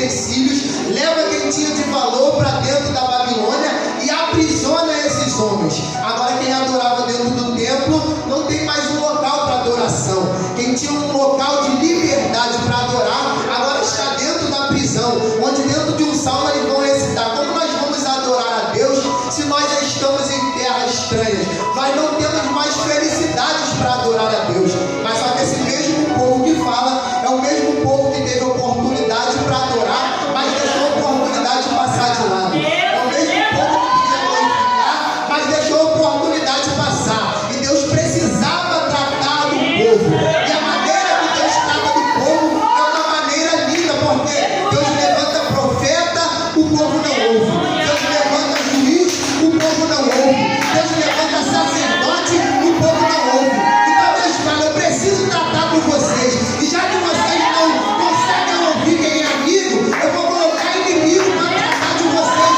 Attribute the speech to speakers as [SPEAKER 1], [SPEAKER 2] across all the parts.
[SPEAKER 1] utensílios, leva quem tinha de valor para dentro da Babilônia e aprisiona esses homens. Agora quem adorava dentro do templo não tem mais um local para adoração. Quem tinha um local de liberdade para adorar, agora está dentro da prisão, onde dentro de um salmo eles vão recitar: como nós vamos adorar a Deus se nós já estamos em terras estranhas? Nós não temos mais felicidades para adorar a Deus. Mas só que esse mesmo povo que fala é o mesmo povo que teve oportunidade para adorar, mas deixou a oportunidade passar de lado. É o mesmo povo que podia glorificar, mas deixou a oportunidade passar. E Deus precisava tratar do povo. E a maneira que Deus trata do povo é uma maneira linda, porque Deus levanta profeta, o povo não ouve. Deus levanta juiz, o povo não ouve. Deus levanta sacerdote, o povo não ouve. Então Deus fala: eu preciso tratar com vocês. E já que vocês não conseguem ouvir quem é amigo, eu vou colocar inimigo para tratar de vocês.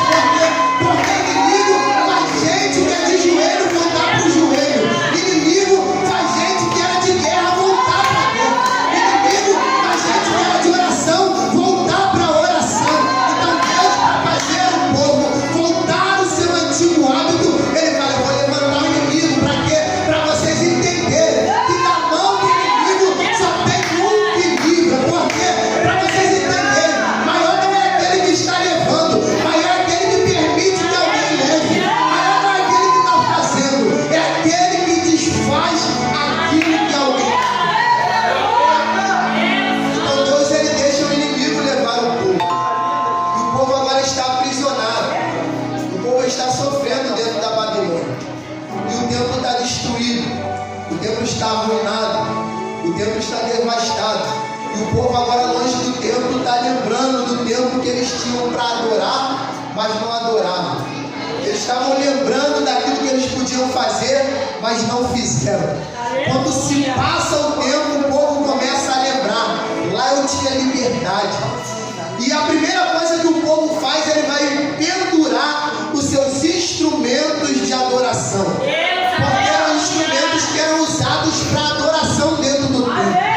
[SPEAKER 1] Porque inimigo faz gente que é de joelho voltar para o joelho. Inimigo faz gente que era de guerra voltar para a guerra. Inimigo faz gente que era de oração voltar para a oração. Então Deus, para fazer o povo voltar ao seu antigo hábito, Ele fala: eu vou levantar o inimigo. Para quê? Para vocês entenderem que da mão do inimigo só tem um que livra. Por quê? Para vocês entenderem: maior não é aquele que está levando, maior é aquele que permite que alguém leve. Maior não é aquele que está fazendo, é aquele que desfaz aquilo que alguém faz. Então Deus, Ele deixa o inimigo levar o povo. E o povo agora está aprisionado. O povo está sofrendo dentro da Babilônia. E o templo está destruído. O templo está arruinado. O templo está devastado. E o povo agora longe do templo está lembrando do tempo que eles tinham para adorar, mas não adoravam. Eles estavam lembrando daquilo que eles podiam fazer, mas não fizeram. Quando se passa o tempo, o povo começa a lembrar: lá eu tinha liberdade. E a primeira coisa que o povo faz, ele vai pendurar os seus instrumentos de adoração. Porque eram instrumentos que eram usados para adoração dentro do templo.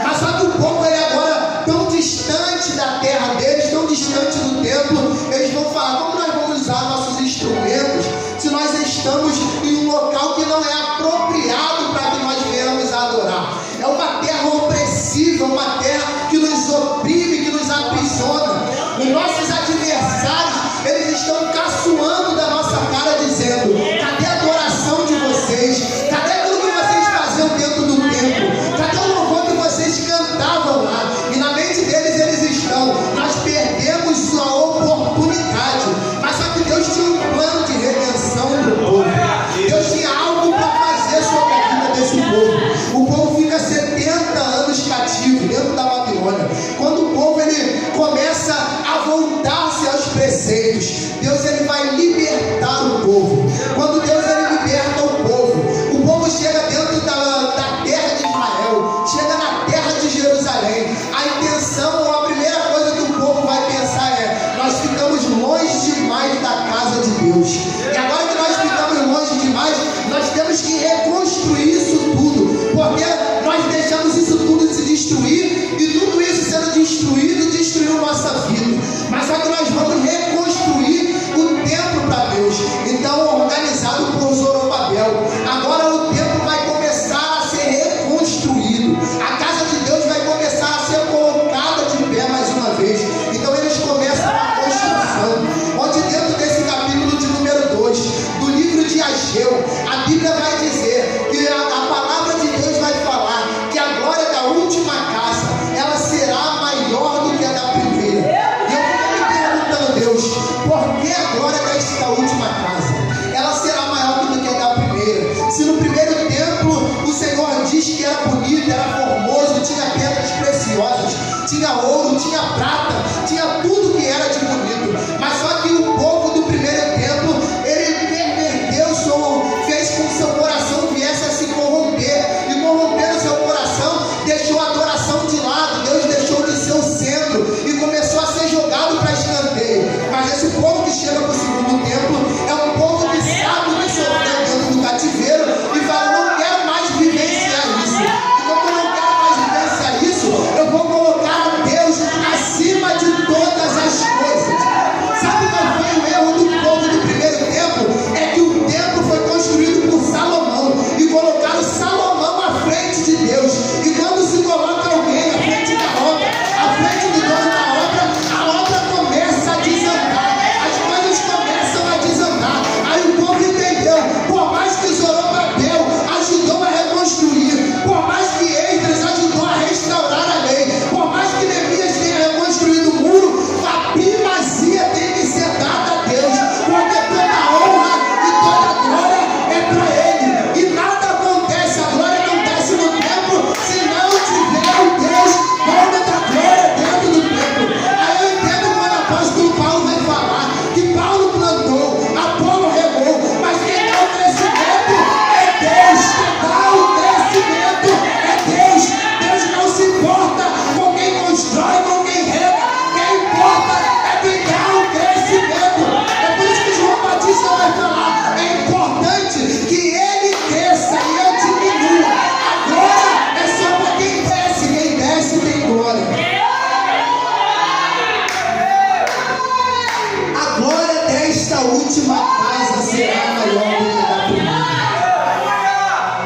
[SPEAKER 1] Mas só que o povo, ele agora, tão distante da terra deles, tão distante do templo, eles vão falar: como nós vamos usar nossos instrumentos se nós estamos em um local que não é apropriado para que nós venhamos adorar? É uma terra opressiva, uma terra que nos oprime, que nos aprisiona. Os nossos adversários, eles estão caçoando da nossa cara, dizendo: cadê a adoração de vocês? Cadê aquilo que vocês faziam dentro do templo? Cadê o louvor que vocês cantavam lá? E na mente deles eles estão: nós perdemos a oportunidade. Mas só que Deus tinha um plano de redenção do povo. Deus tinha algo para fazer sobre a vida desse povo. O povo fica 70 anos cativo dentro da Babilônia. Quando o povo, ele começa a voltar-se aos preceitos, Deus, ele vai libertar o povo. Quando Deus, ele liberta o povo chega dentro da terra de Israel, chega na terra de Jerusalém. A intenção, ou a primeira coisa que o povo vai pensar é: nós ficamos longe demais da casa de Deus. E agora que nós ficamos longe demais, nós temos que reconstruir isso tudo, porque nós deixamos isso tudo se destruir, e tudo isso sendo destruído, destruiu nossa vida. Mas só que nós vamos reconstruir o templo para Deus. Então, organizado por Zorobabel, agora o templo vai começar a ser reconstruído. A casa de Deus vai começar a ser colocada de pé mais uma vez. Então eles começam a construção, onde dentro desse capítulo de número 2 do livro de Ageu, a Bíblia vai dizer que a palavra de Deus vai falar que a glória da última casa, ela será maior do que a da primeira. E eu fico me perguntando: Deus, por que a glória desta última casa, ela será maior do que a da primeira? Se no primeiro templo o Senhor diz que era bonito, era formoso, tinha pedras preciosas, tinha ouro, tinha prata, tinha tudo que era de bonito. Mas só que o povo do primeiro templo, ele perverteu, fez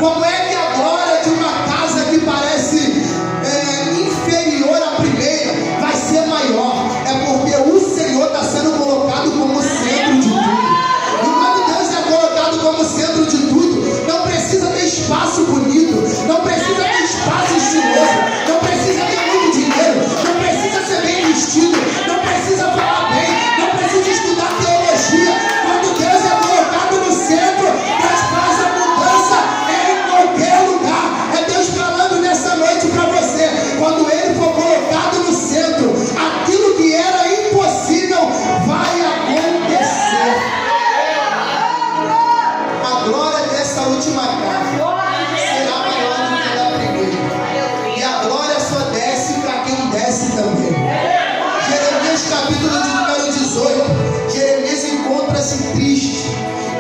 [SPEAKER 1] Como é que a glória de uma casa que parece inferior à primeira vai ser maior? É porque o Senhor está sendo colocado como centro de tudo. E quando Deus é colocado como centro de tudo, não precisa ter espaço bonito, não precisa ter espaço estiloso, não precisa ter muito dinheiro, não precisa ser bem vestido, não precisa falar bem, não precisa estudar teologia. Quando Deus é colocado no centro, Deus faz a mudança em qualquer lugar. É Deus falando nessa noite para você. Quando Ele for colocado no centro, aquilo que era impossível vai acontecer. A glória dessa última casa será maior do que a da primeira. E a glória só desce para quem desce também. Jeremias capítulo de número 18. Jeremias encontra-se triste.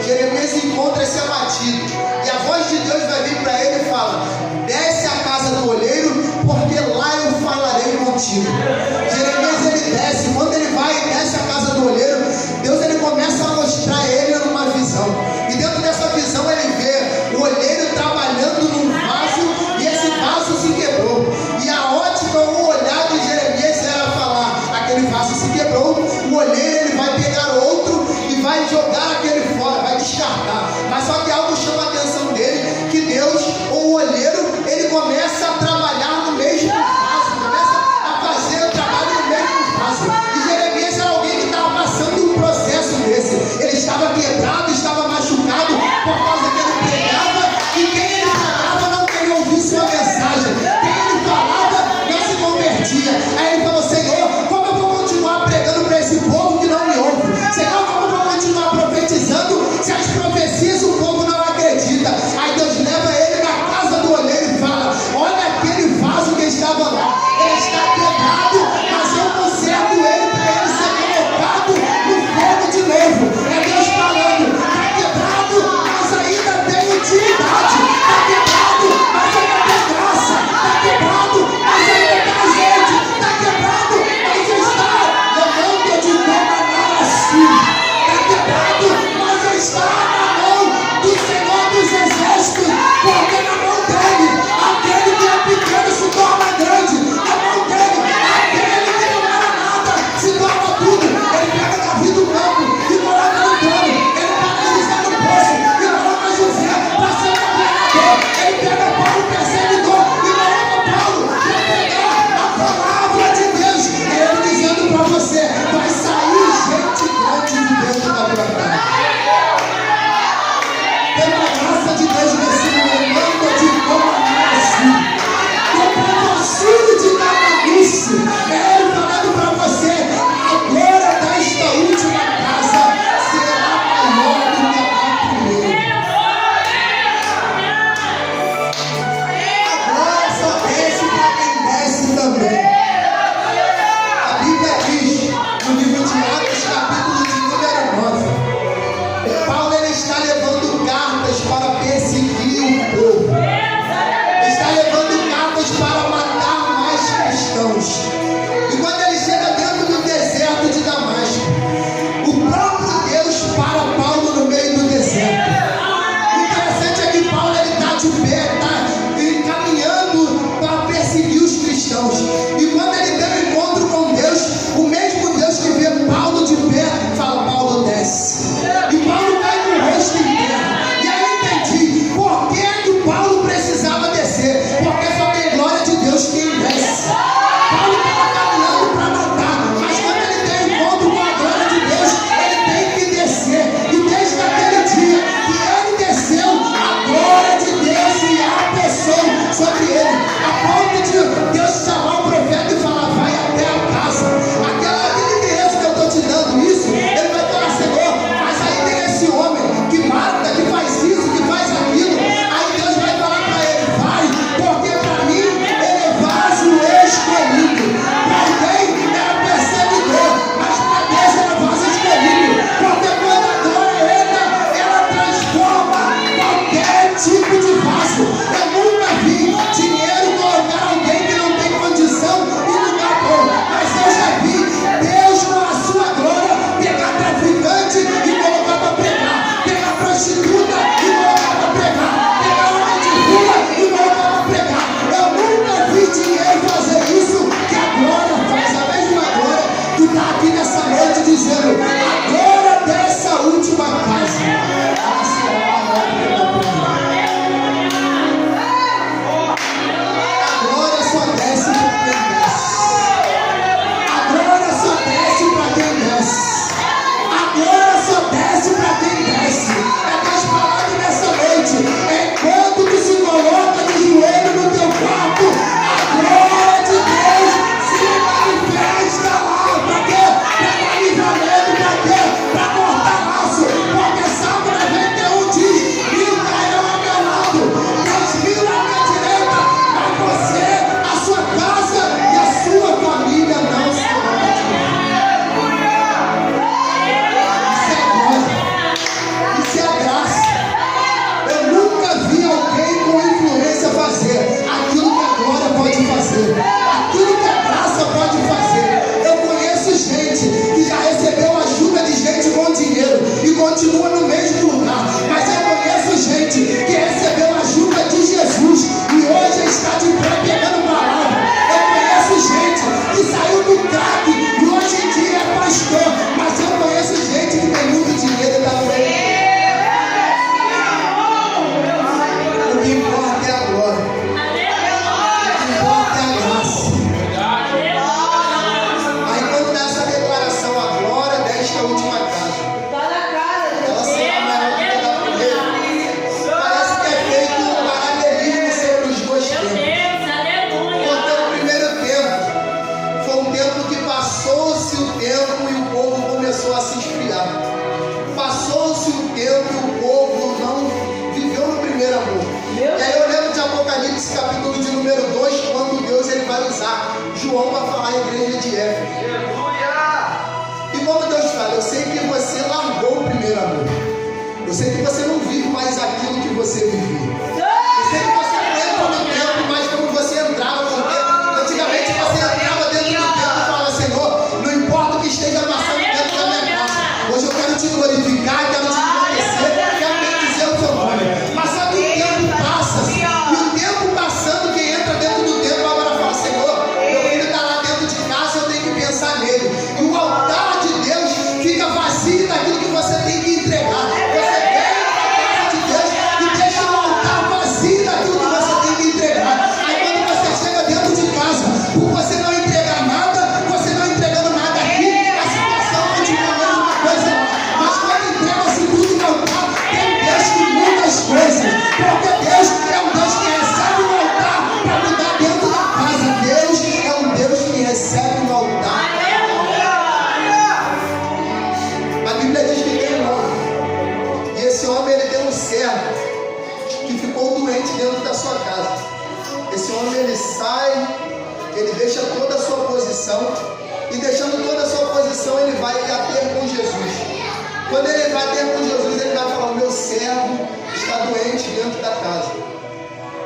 [SPEAKER 1] Jeremias encontra-se abatido. E a voz de Deus vai vir para ele e fala: desce à casa do olheiro, porque lá eu falarei contigo. Jeremias ele desce. Quando ele vai e desce à casa do olheiro, Deus ele começa a mostrar ele numa visão. E dentro dessa visão ele vê o olheiro trabalhando num vaso, e esse vaso se quebrou. E a ótica, o olhar de Jeremias era falar: aquele vaso se quebrou, o olheiro ele vai pegar outro e vai jogar aquele fora, vai descartar. Mas só que algo chama a atenção dele, que Deus, ou o olheiro, ele começa a trabalhar no mesmo vaso, começa a fazer o trabalho Esse capítulo de número 2, quando Deus ele vai usar João para falar à igreja de Éfeso. E como Deus fala, eu sei que você largou o primeiro amor. Eu sei que você não vive mais aquilo que você vivia. Eu sei que você não entra no tempo mais como você entrava no tempo. Antigamente você entrava dentro do tempo e falava: Senhor, não importa o que esteja passando dentro da minha casa, hoje eu quero te glorificar, quero te agradecer, quero bendizer o seu nome. Mas só que o tempo passa, e o tempo passando, quem entra dentro do tempo agora fala: Senhor, meu filho está lá dentro de casa, eu tenho que pensar nele. E o altar de Deus fica vazio daquilo que você tem que entregar. Você vem para a casa de Deus e deixa o altar vazio daquilo que você tem que entregar. Aí quando você chega dentro de casa, por você não entregar nada, você não entregando nada aqui, a situação continua a mesma coisa lá. Mas quando entrega-se tudo no altar, tem um Deus que muda as coisas. Porque Deus é um Deus que recebe no altar para mudar dentro da casa. Deus é um Deus que recebe no altar. A Bíblia diz que tem um homem, e esse homem ele tem um servo que ficou doente dentro da sua casa. Esse homem ele sai, ele deixa toda a sua posição, e deixando toda a sua posição ele vai ter com Jesus. Quando ele vai ter com Jesus, ele vai falar: o meu servo está doente dentro da casa.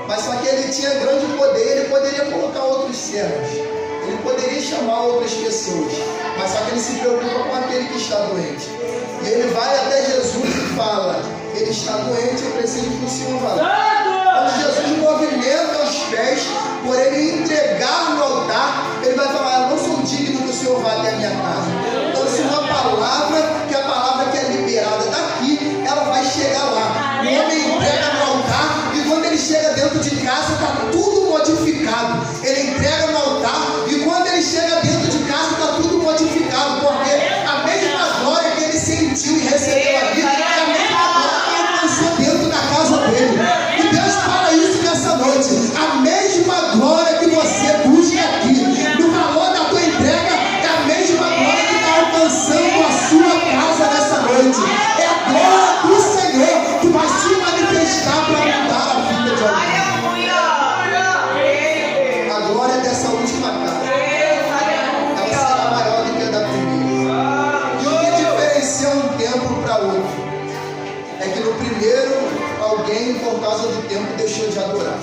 [SPEAKER 1] Mas só que ele tinha grande poder, ele poderia colocar outros servos, ele poderia chamar outras pessoas, mas só que ele se preocupa com aquele que está doente. E ele vai até Jesus e fala: ele está doente, eu preciso que o Senhor vá lá. Quando Jesus movimenta os pés, por ele entregar no altar, ele vai falar: eu não sou digno que o Senhor vá até a minha casa. Então se uma palavra, que a palavra que é liberada daqui, ela vai chegar lá. O homem entrega no altar, e quando ele chega dentro de casa, está tudo modificado. Ele entrega no altar, e quando ele chega dentro de casa, está tudo modificado, porque a mesma glória que ele sentiu e recebeu ali, é a mesma glória que alcançou dentro da casa dele. E Deus fala isso nessa noite: a mesma glória que você busca aqui, no valor da tua entrega, é a mesma glória que está alcançando a sua casa nessa noite. É a glória do Senhor que vai se manifestar para mudar a vida de alguém. A glória dessa última casa, ela será maior do que a da primeira. E o que diferencia um tempo para outro é que no primeiro, alguém por causa do tempo deixou de adorar.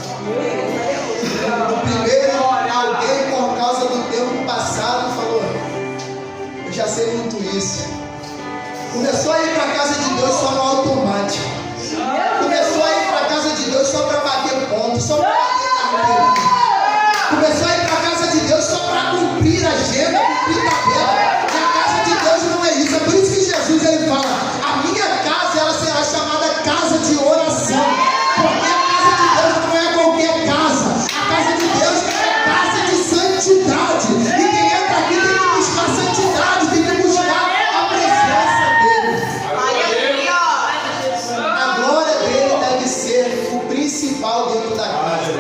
[SPEAKER 1] No primeiro, alguém por causa do tempo passado falou: eu já sei muito isso. Começou a ir para a casa de Deus só no automático. Começou a ir para a casa de Deus só para bater ponto, só para bater carteira. Começou a ir para a casa de Deus só para cumprir a agenda, cumprir tabela. E a casa de Deus não é isso. É por isso que Jesus ele fala: a minha casa ela será chamada casa de oração. Porque a casa de Deus não é qualquer casa. A casa de Deus é casa de santidade. E quem entra aqui tem que buscar santidade, tem que buscar a presença dele. A glória dele deve ser o principal dentro da casa.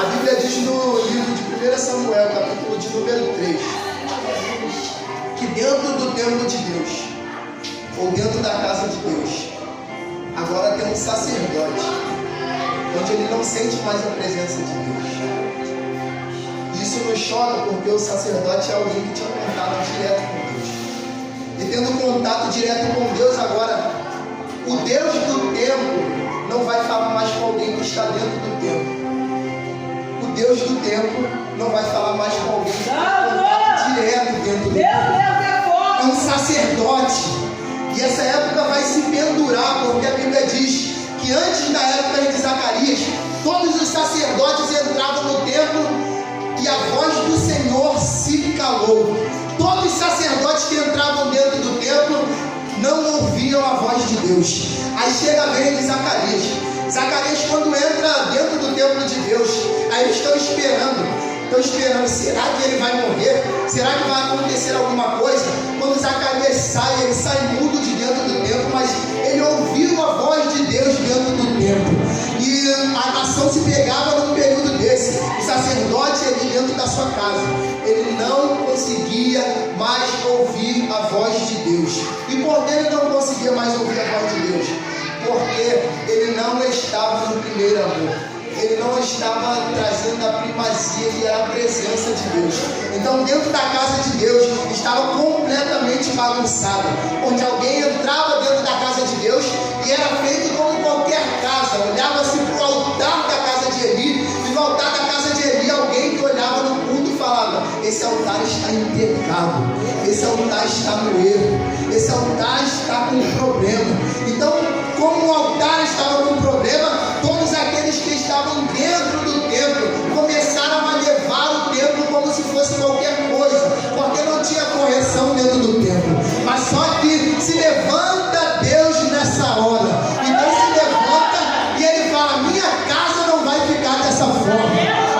[SPEAKER 1] A Bíblia diz no livro de 1 Samuel, capítulo de número 3, que dentro do templo de Deus, ou dentro da casa de Deus, agora tem um sacerdote, onde ele não sente mais a presença de Deus. Isso nos choca, porque o sacerdote é alguém que tinha contato direto com Deus. E tendo contato direto com Deus, agora, o Deus do templo não vai falar mais com alguém que está dentro do templo. O Deus do templo não vai falar mais com alguém que está contato direto dentro do templo. É um sacerdote. E essa época vai se pendurar, porque a Bíblia diz que antes da época de Zacarias, todos os sacerdotes entravam no templo e a voz do Senhor se calou. Todos os sacerdotes que entravam dentro do templo não ouviam a voz de Deus. Aí chega a vez de Zacarias. Zacarias, quando entra dentro do templo de Deus, aí eles estão esperando, será que ele vai morrer? Será que vai acontecer alguma coisa? Quando Zacarias sai, ele sai mudo de dentro do templo, mas ele ouviu a voz de Deus dentro do templo. E a nação se pegava num período desse. O sacerdote ali dentro da sua casa, ele não conseguia mais ouvir a voz de Deus. E por que ele não conseguia mais ouvir a voz de Deus? Porque ele não estava no primeiro amor. Ele não não estava trazendo a primazia que era a presença de Deus. Então dentro da casa de Deus estava completamente bagunçado, onde alguém entrava dentro da casa de Deus e era feito como qualquer casa. Olhava-se para o altar da casa de Eli, e no altar da casa de Eli alguém que olhava no culto e falava: esse altar está em pecado, esse altar está no erro, esse altar está com problema. Então, como o altar estava com problema, todos aqueles que estavam dentro do templo começaram a levar o templo como se fosse qualquer coisa, porque não tinha correção dentro do templo. Mas só que se levanta Deus nessa hora, e Deus se levanta e Ele fala: minha casa não vai ficar dessa forma,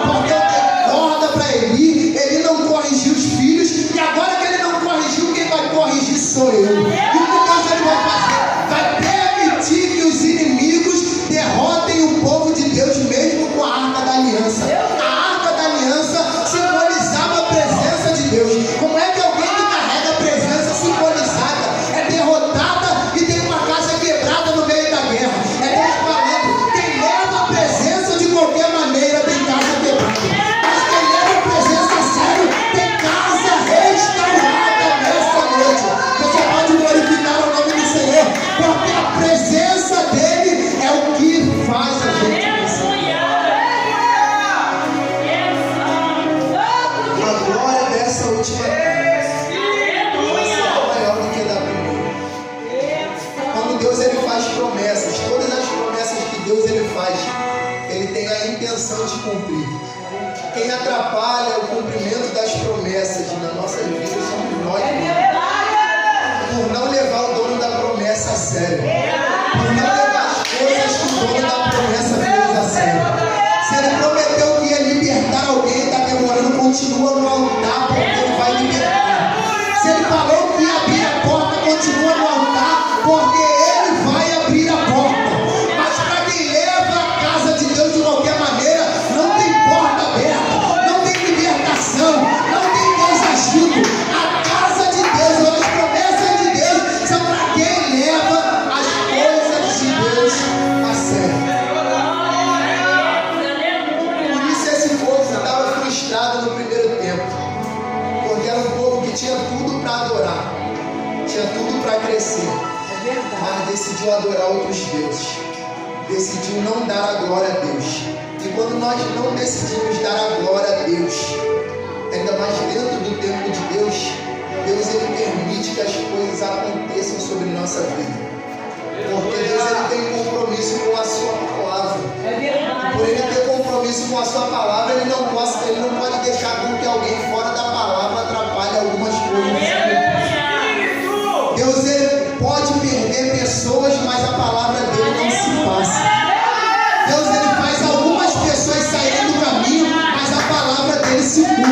[SPEAKER 1] porque eu dei corda para Eli, ele não corrigiu os filhos, e agora que ele não corrigiu, quem vai corrigir sou eu. E o que Deus ele vai fazer? Vai permitir que os inimigos derrotem o povo de Deus, mesmo com a Arca da Aliança. A Arca da Aliança simbolizava a presença de Deus. Como é que alguém que carrega a presença simbolizada é derrotada e tem uma casa quebrada no meio da guerra? É Deus falando: quem leva a presença de qualquer maneira tem casa quebrada, mas quem leva a presença a sério tem casa restaurada nessa noite. Você pode glorificar o nome do Senhor, porque a presença dele é o que faz a gente crescer. A glória dessa última etapa é maior do que a da primeira. Quando Deus ele faz promessas, todas as promessas que Deus ele faz, ele tem a intenção de cumprir. Quem atrapalha o cumprimento das promessas na nossa vida somos nós, por não levar o dono da promessa a sério, por não levar as coisas que o dono da promessa fez a sério. Se ele prometeu que ia libertar alguém, está demorando, continua no altar, porque ele vai libertar. Se ele falou que ia abrir a porta, continua no altar, porque ele vai abrir a porta. Mas para quem leva a casa de Deus de qualquer maneira, não tem porta aberta, não tem libertação, não tem Deus agindo. A casa de Deus, ou as promessas de Deus, são para quem leva as coisas de Deus a sério. Por isso esse povo estava frustrado no primeiro tempo, porque era um povo que tinha tudo para adorar, tinha tudo para crescer, mas decidiu adorar outros deuses, decidiu não dar a glória a Deus. E quando nós não decidimos dar a glória a Deus, ainda mais dentro do tempo de Deus, Deus ele permite que as coisas aconteçam sobre nossa vida, porque Deus ele tem compromisso com a sua palavra. Por ele ter compromisso com a sua palavra, ele não pode deixar com que alguém fora da palavra atrapalhe algumas coisas. Deus ele pode perder pessoas, mas a palavra dele não se passa. Deus ele faz algumas pessoas saírem do caminho, mas a palavra dele se cumpre.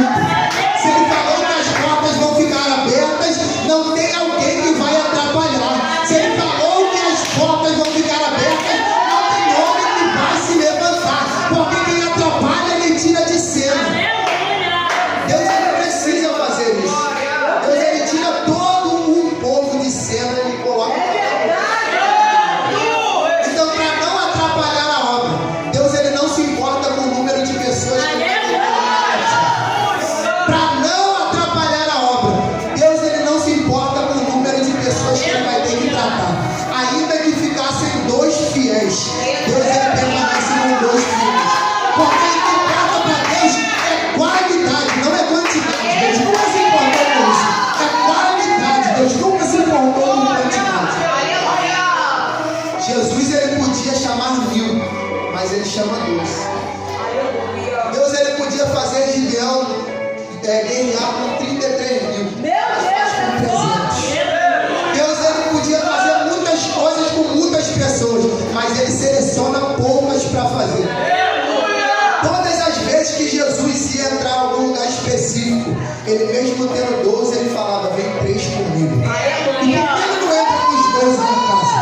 [SPEAKER 1] Se ele falou que as portas vão ficar abertas, não tem alguém que vai atrapalhar. Se ele falou que as portas vão ficar abertas, não tem homem que vai se levantar, porque quem atrapalha ele tira de cena. Deus ele precisa fazer isso. Deus ele tira todo um povo de cena e coloca. Então, para não atrapalhar a obra, Deus ele não se importa com o número de pessoas que vai ter. Para não atrapalhar a obra, Deus ele não se importa com o número de pessoas que ele vai ter que tratar. Ainda que ficassem 2 fiéis, Deus ele permanece com 2 fiéis. Porque o que importa para Deus é qualidade, não é quantidade. Deus nunca se importou com isso. É qualidade. Deus nunca se importou com quantidade. Jesus ele podia chamar 1000, mas ele chama 12. Deus ele podia fazer Gideão guerrear com 33.000, mas faz com 300. Deus ele podia fazer muitas coisas com muitas pessoas, mas ele seleciona poucas para fazer. Todas as vezes que Jesus ia entrar em algum lugar específico, ele mesmo tendo 12, ele falava: vem 3 comigo. E por que ele não entra com os 12 na casa?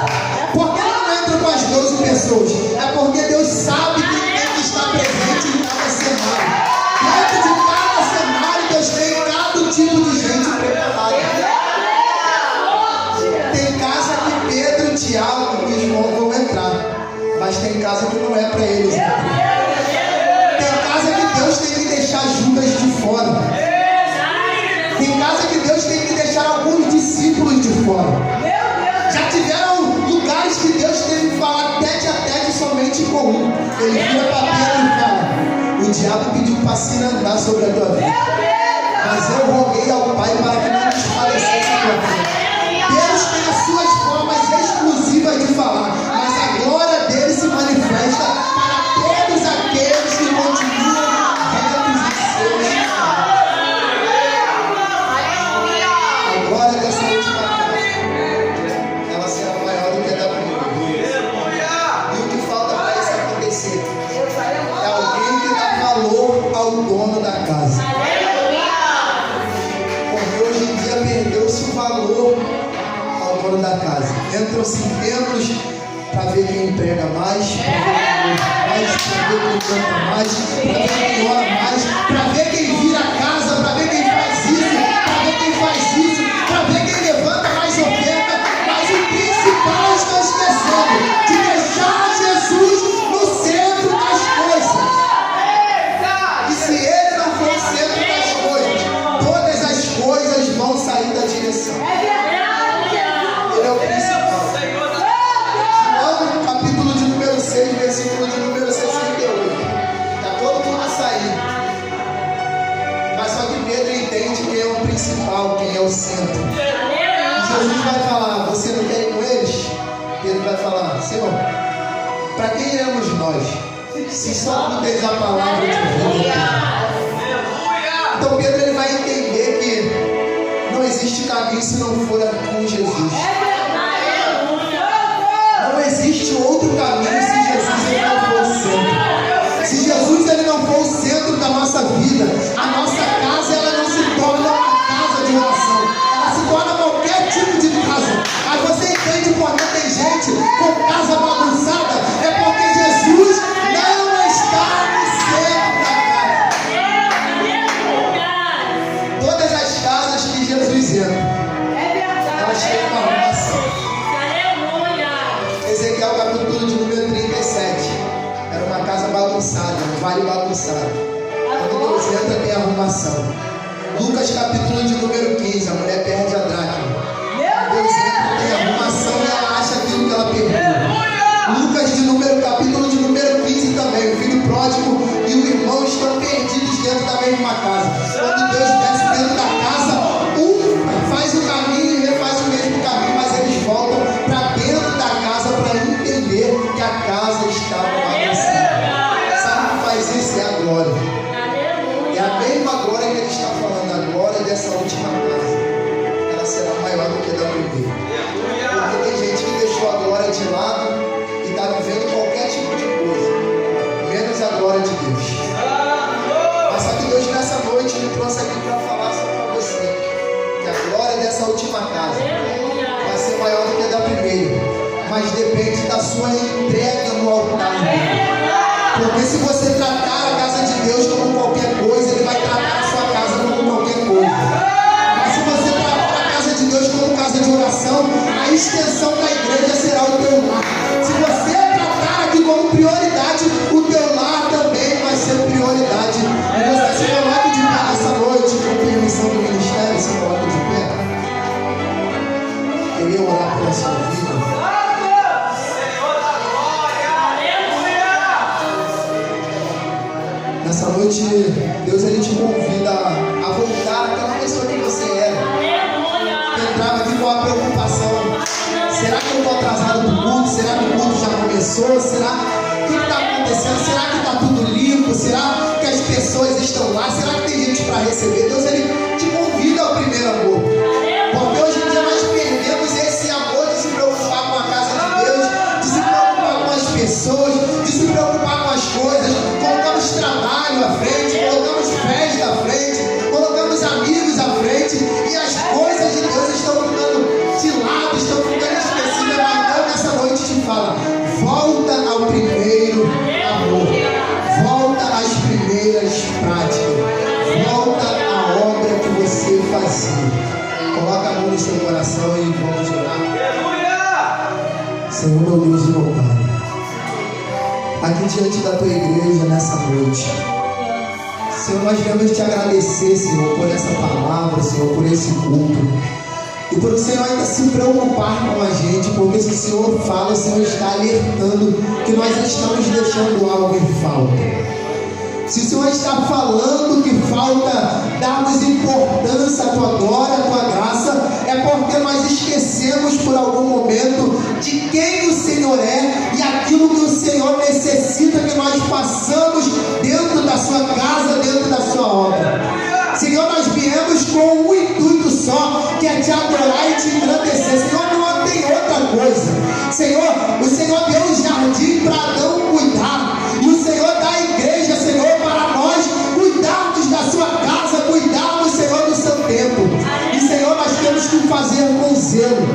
[SPEAKER 1] Por que ele não entra com as 12 pessoas? É porque Deus sabe que tem que estar presente em cada cenário. Dentro de cada cenário, Deus tem cada tipo de gente preparada. Tem casa que Pedro, Tiago e João vão entrar, mas tem casa que não é para eles entrar. deixar Judas de fora. Tem casa que Deus tem que deixar alguns discípulos de fora. Já tiveram lugares que Deus teve que falar tete a tete somente com um. Ele vira para Pedro e fala: o diabo pediu para se andar sobre a tua vida, mas eu roguei ao Pai para que não desfalecesse a tua vida. Deus tem as suas formas exclusivas de falar, mas a glória dele se manifesta para todos aqueles que continuam retos em seus caminhos. A glória dessa última casa, ela será maior do que a da primeira. E o que falta para isso acontecer é alguém que dá valor ao dono da casa. Porque hoje em dia perdeu-se o valor ao dono da casa. Entram-se em templos para ver quem emprega mais, para ver quem canta mais, para ver quem ora mais, para ver quem vira a casa, para ver quem faz isso, para ver quem faz isso, para ver quem levanta mais oferta. Mas o principal estão esquecendo de deixar Jesus no centro das coisas. E se ele não for o centro das coisas, todas as coisas vão sair da direção. Ele é o principal. João, capítulo de número 6, versículo de número 68. Está todo mundo saindo. Mas só que Pedro entende quem é o principal, quem é o centro. E Jesus vai falar: você não quer ir com eles? Pedro vai falar: Senhor, para quem iremos nós? Se só tu tens a palavra de vida. Então Pedro ele vai entender que não existe caminho se não for com Jesus. Não existe outro caminho se Jesus ele não for o centro. Se Jesus ele não for o centro da nossa vida, a nossa casa ela não se torna uma casa de oração. Ela se torna qualquer tipo de casa. Aí você entende porque tem gente com casa bagunçada, é porque Jesus não está no centro da casa. Todas as casas que Jesus entra, elas têm uma arrumação. Ezequiel capítulo de número 37. Era uma casa bagunçada, um vale bagunçado. Quando Deus entra tem arrumação. Lucas capítulo de número 15. A mulher perde a dracma. Deus entra tem arrumação e ela acha aquilo que ela perdeu. Lucas de número capítulo de número 15 também. O filho pródigo e o irmão estão perdidos dentro da mesma casa. Quando Deus desce dentro da casa, um faz o caminho e refaz o mesmo caminho, mas eles voltam para dentro da casa para entender que a casa estava bagunçada. Sabe o que faz isso? É a glória. É a mesma glória que ele está falando, a glória dessa última casa. Ela será maior do que a da primeira. Porque tem gente que deixou a glória de lado e está vivendo qualquer tipo de coisa, menos a glória de Deus. Mas só que Deus nessa noite me trouxe aqui para falar só para você que a glória dessa última casa vai ser maior do que a da primeira, mas depende da sua entrega no altar. Porque se você tratar a casa de Deus como qualquer coisa, Ele vai tratar a sua casa como qualquer coisa. Mas se você tratar a casa de Deus como casa de oração, a extensão da igreja será o teu lar. Se você tratar aqui como prioridade, o teu lar também vai ser prioridade. E você se coloca de pé essa noite, com permissão do ministério, se coloca de pé. Queria orar pela sua vida. Nessa noite, Deus ele te convida a voltar àquela pessoa que você era. Que entrava aqui com a preocupação: será que eu estou atrasado para o culto? Será que o culto já começou? Será o que está acontecendo? Será que está tudo limpo? Será que as pessoas estão lá? Será que tem gente para receber? Deus ele te convida ao primeiro amor. Porque hoje em dia nós perdemos esse amor de se preocupar com a casa de Deus, de se preocupar com as pessoas, de se preocupar com as coisas. Colocamos trabalho à frente, colocamos festa à frente, colocamos amigos à frente, e as coisas de Deus estão ficando de lado, estão ficando esquecidas. Mas Deus nessa noite te fala: volta ao primeiro amor, volta às primeiras práticas, volta à obra que você fazia. Coloca a mão no seu coração e vamos orar. Senhor, meu Deus e meu Pai, aqui diante da tua igreja nessa noite, Senhor, nós viemos te agradecer, Senhor, por essa palavra, Senhor, por esse culto. E por o Senhor ainda se preocupar com a gente, porque se o Senhor fala, o Senhor está alertando que nós estamos deixando algo em falta. Se o Senhor está falando que falta darmos importância à Tua glória, à Tua graça, é porque nós esquecemos por algum momento de quem o Senhor é e aquilo que o Senhor necessita que nós façamos dentro da Sua casa, dentro da Sua obra. Senhor, nós viemos com um intuito só, que é te adorar e te engrandecer. Senhor, não tem outra coisa. Senhor, o Senhor deu um jardim para Adão cuidar, e o Senhor dá a igreja, Senhor, para nós cuidarmos da sua casa, cuidarmos, Senhor, do seu tempo. E Senhor, nós temos que fazer com zelo,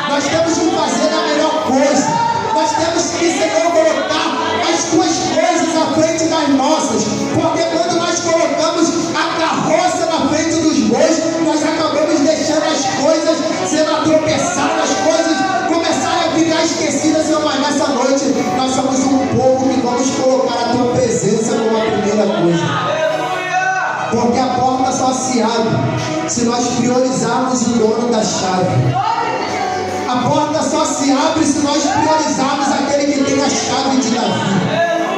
[SPEAKER 1] nós temos que fazer a melhor coisa, nós temos que, Senhor, colocar as tuas coisas à frente das nossas, porque quando nós colocamos a carroça na frente dos bois, nós acabamos deixando as coisas sendo atropeçadas, as coisas começarem a ficar esquecidas. Senhor, mas nessa noite nós somos um povo que vamos colocar a tua presença como a primeira coisa, porque a porta só se abre se nós priorizarmos o dono da chave. A porta só se abre se nós priorizarmos aquele que tem a chave de Davi,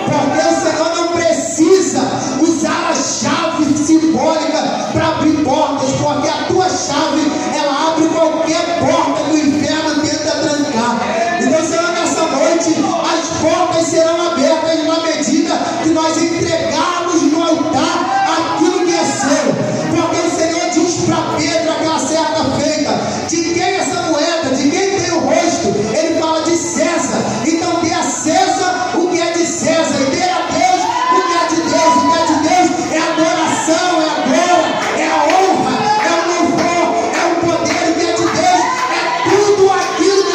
[SPEAKER 1] porque o Senhor não precisa usar a chave simbólica para abrir portas, porque a tua chave, ela abre qualquer porta que o inferno tenta trancar. Então, Senhor, nessa noite as portas serão abertas